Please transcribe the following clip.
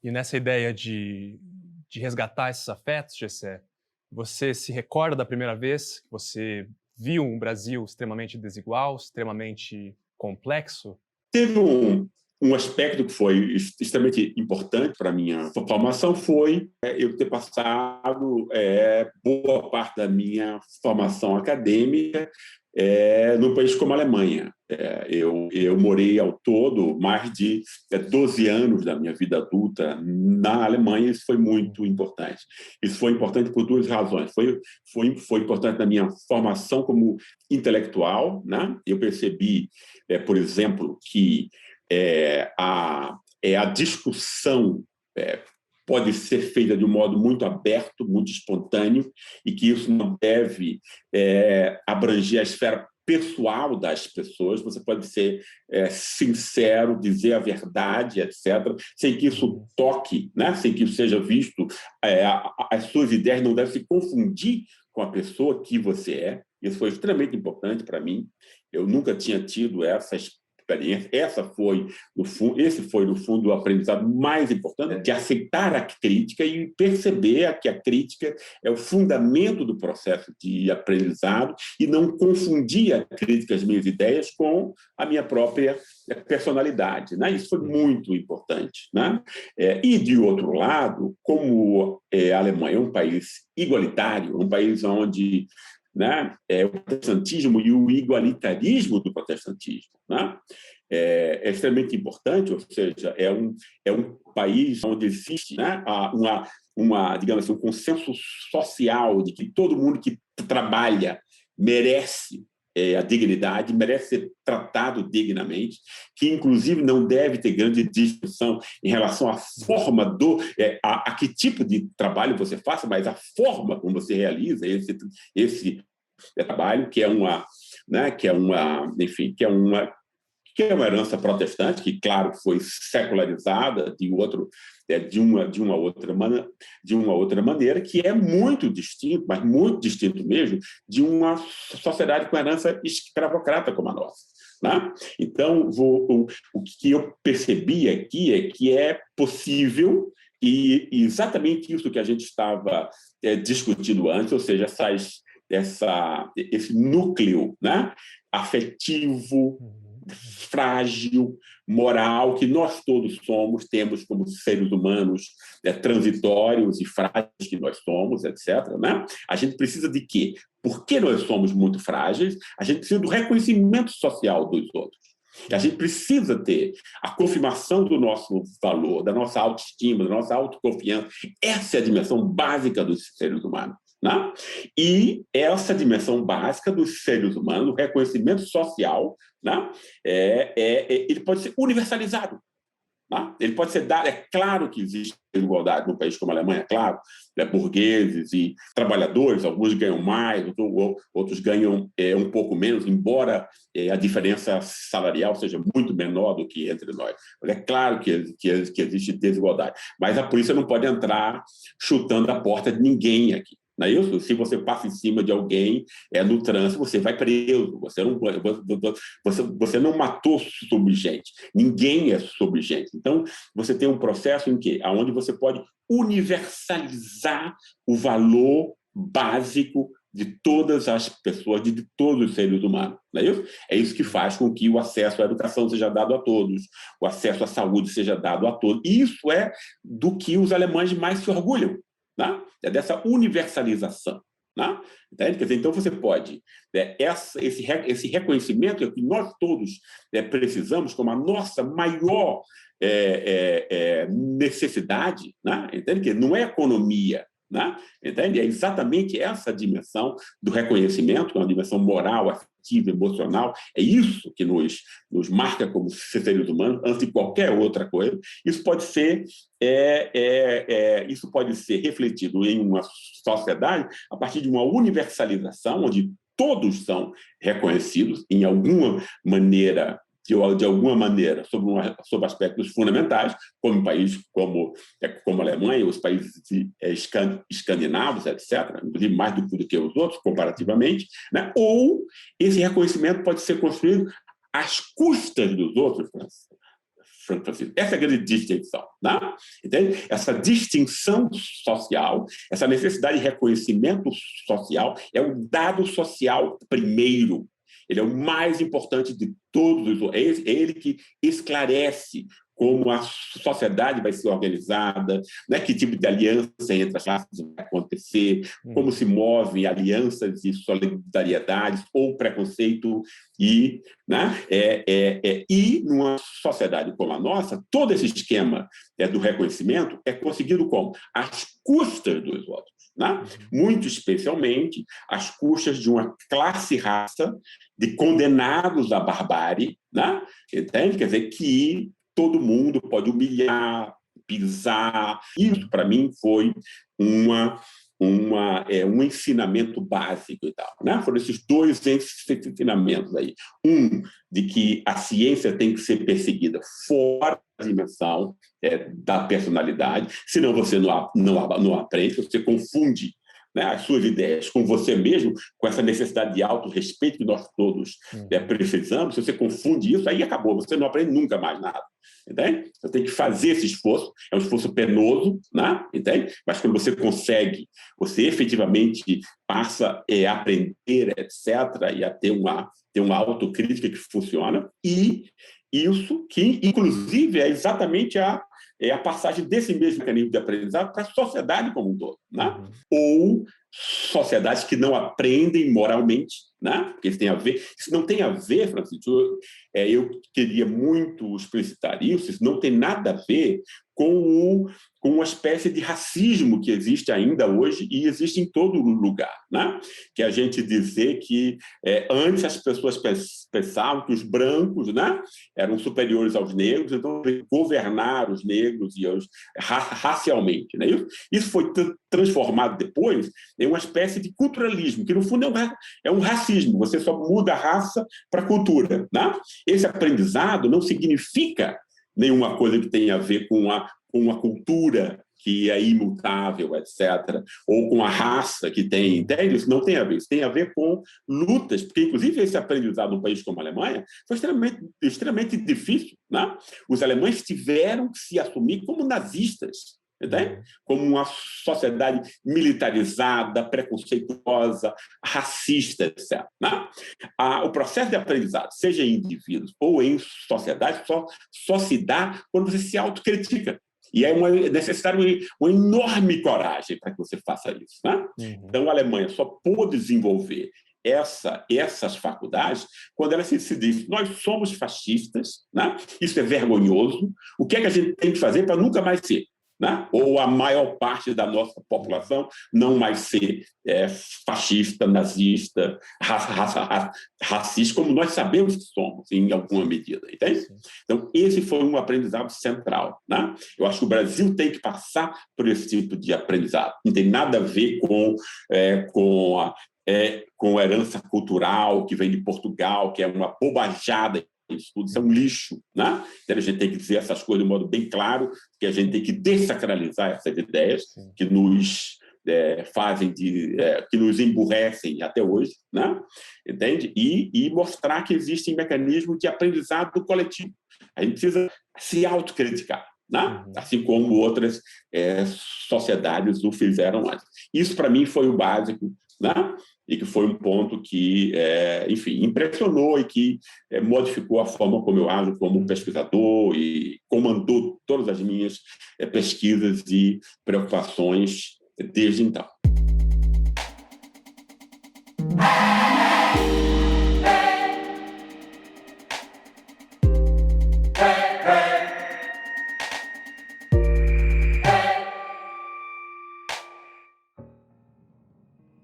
E nessa ideia de resgatar esses afetos, Gessé, você se recorda da primeira vez que você viu um Brasil extremamente desigual, extremamente complexo? Teve um aspecto que foi extremamente importante para a minha formação, foi eu ter passado boa parte da minha formação acadêmica num país como a Alemanha. Eu morei ao todo mais de 12 anos da minha vida adulta na Alemanha. Isso foi muito importante. Isso foi importante por duas razões. Foi importante na minha formação como intelectual, né? Eu percebi, por exemplo, que a discussão pode ser feita de um modo muito aberto, muito espontâneo, e que isso não deve abranger a esfera pessoal das pessoas. Você pode ser sincero, dizer a verdade, etc., sem que isso toque, né? Sem que isso seja visto. As suas ideias não devem se confundir com a pessoa que você é. Isso foi extremamente importante para mim. Eu nunca tinha tido essa experiência. Esse foi, no fundo, o aprendizado mais importante, de aceitar a crítica e perceber que a crítica é o fundamento do processo de aprendizado e não confundir a crítica às minhas ideias com a minha própria personalidade, né? Isso foi muito importante, né? E, de outro lado, como a Alemanha é um país igualitário, um país onde, né, o protestantismo e o igualitarismo do protestantismo, né, é extremamente importante. Ou seja, é um país onde existe, né, digamos assim, um consenso social de que todo mundo que trabalha merece a dignidade, merece ser tratado dignamente, que inclusive não deve ter grande discussão em relação à forma a que tipo de trabalho você faça, mas a forma como você realiza esse trabalho, enfim, que é uma herança protestante, que, claro, foi secularizada de uma outra maneira, que é muito distinto, mas muito distinto mesmo, de uma sociedade com herança escravocrata como a nossa, né? Então, o que eu percebi aqui é que é possível, e exatamente isso que a gente estava discutindo antes, ou seja, esse núcleo, né, afetivo, frágil, moral, que nós todos temos como seres humanos transitórios e frágeis que nós somos, etc., né? A gente precisa de quê? Porque nós somos muito frágeis, a gente precisa do reconhecimento social dos outros. A gente precisa ter a confirmação do nosso valor, da nossa autoestima, da nossa autoconfiança. Essa é a dimensão básica dos seres humanos, né? E essa dimensão básica dos seres humanos, o reconhecimento social, né, ele pode ser universalizado, né? Ele pode ser dado. É claro que existe desigualdade num país como a Alemanha, é claro, burgueses e trabalhadores, alguns ganham mais, outros ganham um pouco menos, embora a diferença salarial seja muito menor do que entre nós. Mas é claro que existe desigualdade. Mas a polícia não pode entrar chutando a porta de ninguém aqui. Não é isso? Se você passa em cima de alguém no trânsito, você vai preso. Você não matou subjente. Ninguém é subjente. Então, você tem um processo onde você pode universalizar o valor básico de todas as pessoas, de todos os seres humanos. Não é isso? É isso que faz com que o acesso à educação seja dado a todos, o acesso à saúde seja dado a todos. E isso é do que os alemães mais se orgulham, né? É dessa universalização, né? Entende? Quer dizer, então você pode, esse reconhecimento é o que nós todos precisamos como a nossa maior necessidade, né? Entende? Que não é economia, né? Entende? É exatamente essa dimensão do reconhecimento, que é uma dimensão moral, afetiva, emocional. É isso que nos marca como seres humanos, antes de qualquer outra coisa. Isso pode ser refletido em uma sociedade a partir de uma universalização, onde todos são reconhecidos em alguma maneira, de alguma maneira, sobre aspectos fundamentais, como um país como a Alemanha, os países escandinavos, etc., inclusive mais do que os outros, comparativamente, né? Ou esse reconhecimento pode ser construído às custas dos outros, Francisco. Essa é a grande distinção. Né? Entende? Essa distinção social, essa necessidade de reconhecimento social é o dado social primeiro. Ele é o mais importante de todos. É ele que esclarece como a sociedade vai ser organizada, né? Que tipo de aliança entre as classes vai acontecer, como se movem alianças e solidariedades ou preconceito. Né? E numa sociedade como a nossa, todo esse esquema do reconhecimento é conseguido como? Às custas dos outros. Né? Muito especialmente às custas de uma classe-raça de condenados à barbárie, né? Entende? Quer dizer, que todo mundo pode humilhar, pisar. Isso, para mim, foi um ensinamento básico e tal. Né? Foram esses dois ensinamentos aí. Um, de que a ciência tem que ser perseguida fora da dimensão da personalidade, senão você não aprende, você confunde, né, as suas ideias com você mesmo, com essa necessidade de autorrespeito que nós todos precisamos. Se você confunde isso, aí acabou, você não aprende nunca mais nada. Entende? Você tem que fazer esse esforço, é um esforço penoso, né? Entende? Mas quando você consegue, você efetivamente passa a aprender, etc., e a ter uma autocrítica que funciona, e isso que, inclusive, é exatamente a passagem desse mesmo mecanismo de aprendizado para a sociedade como um todo, né? Ou sociedades que não aprendem moralmente, né? Porque isso não tem a ver, Francisco, eu queria muito explicitar isso não tem nada a ver com uma espécie de racismo que existe ainda hoje e existe em todo lugar, né? Que a gente dizer que antes as pessoas pensavam que os brancos, né, eram superiores aos negros, então governar os negros e racialmente, né? Isso foi transformado depois em uma espécie de culturalismo, que no fundo é um racismo, você só muda a raça para a cultura, né? Esse aprendizado não significa nenhuma coisa que tenha a ver com uma cultura que é imutável, etc., ou com a raça que tem, entende? Isso não tem a ver. Isso tem a ver com lutas, porque, inclusive, esse aprendizado num país como a Alemanha foi extremamente difícil, né? Os alemães tiveram que se assumir como nazistas, entende? Como uma sociedade militarizada, preconceituosa, racista, etc. Né? O processo de aprendizado, seja em indivíduos ou em sociedade, só se dá quando você se autocritica. E é necessário uma enorme coragem para que você faça isso. Né? Então, a Alemanha só pôde desenvolver essas faculdades quando ela se diz: nós somos fascistas, né? Isso é vergonhoso, o que é que a gente tem que fazer para nunca mais ser? Né? Ou a maior parte da nossa população não mais ser fascista, nazista, racista, como nós sabemos que somos, em alguma medida. Entende? Então, esse foi um aprendizado central. Né? Eu acho que o Brasil tem que passar por esse tipo de aprendizado. Não tem nada a ver com a herança cultural que vem de Portugal, que é uma bobajada. Isso é um lixo, né? Então, a gente tem que dizer essas coisas de modo bem claro, que a gente tem que desacralizar essas ideias que nos que nos emburrecem até hoje, né? Entende? E mostrar que existem mecanismos de aprendizado coletivo. A gente precisa se autocriticar, né? Assim como outras sociedades o fizeram antes. Isso, para mim, foi o básico, né? E que foi um ponto que, enfim, impressionou e que modificou a forma como eu ajo como pesquisador e comandou todas as minhas pesquisas e preocupações desde então.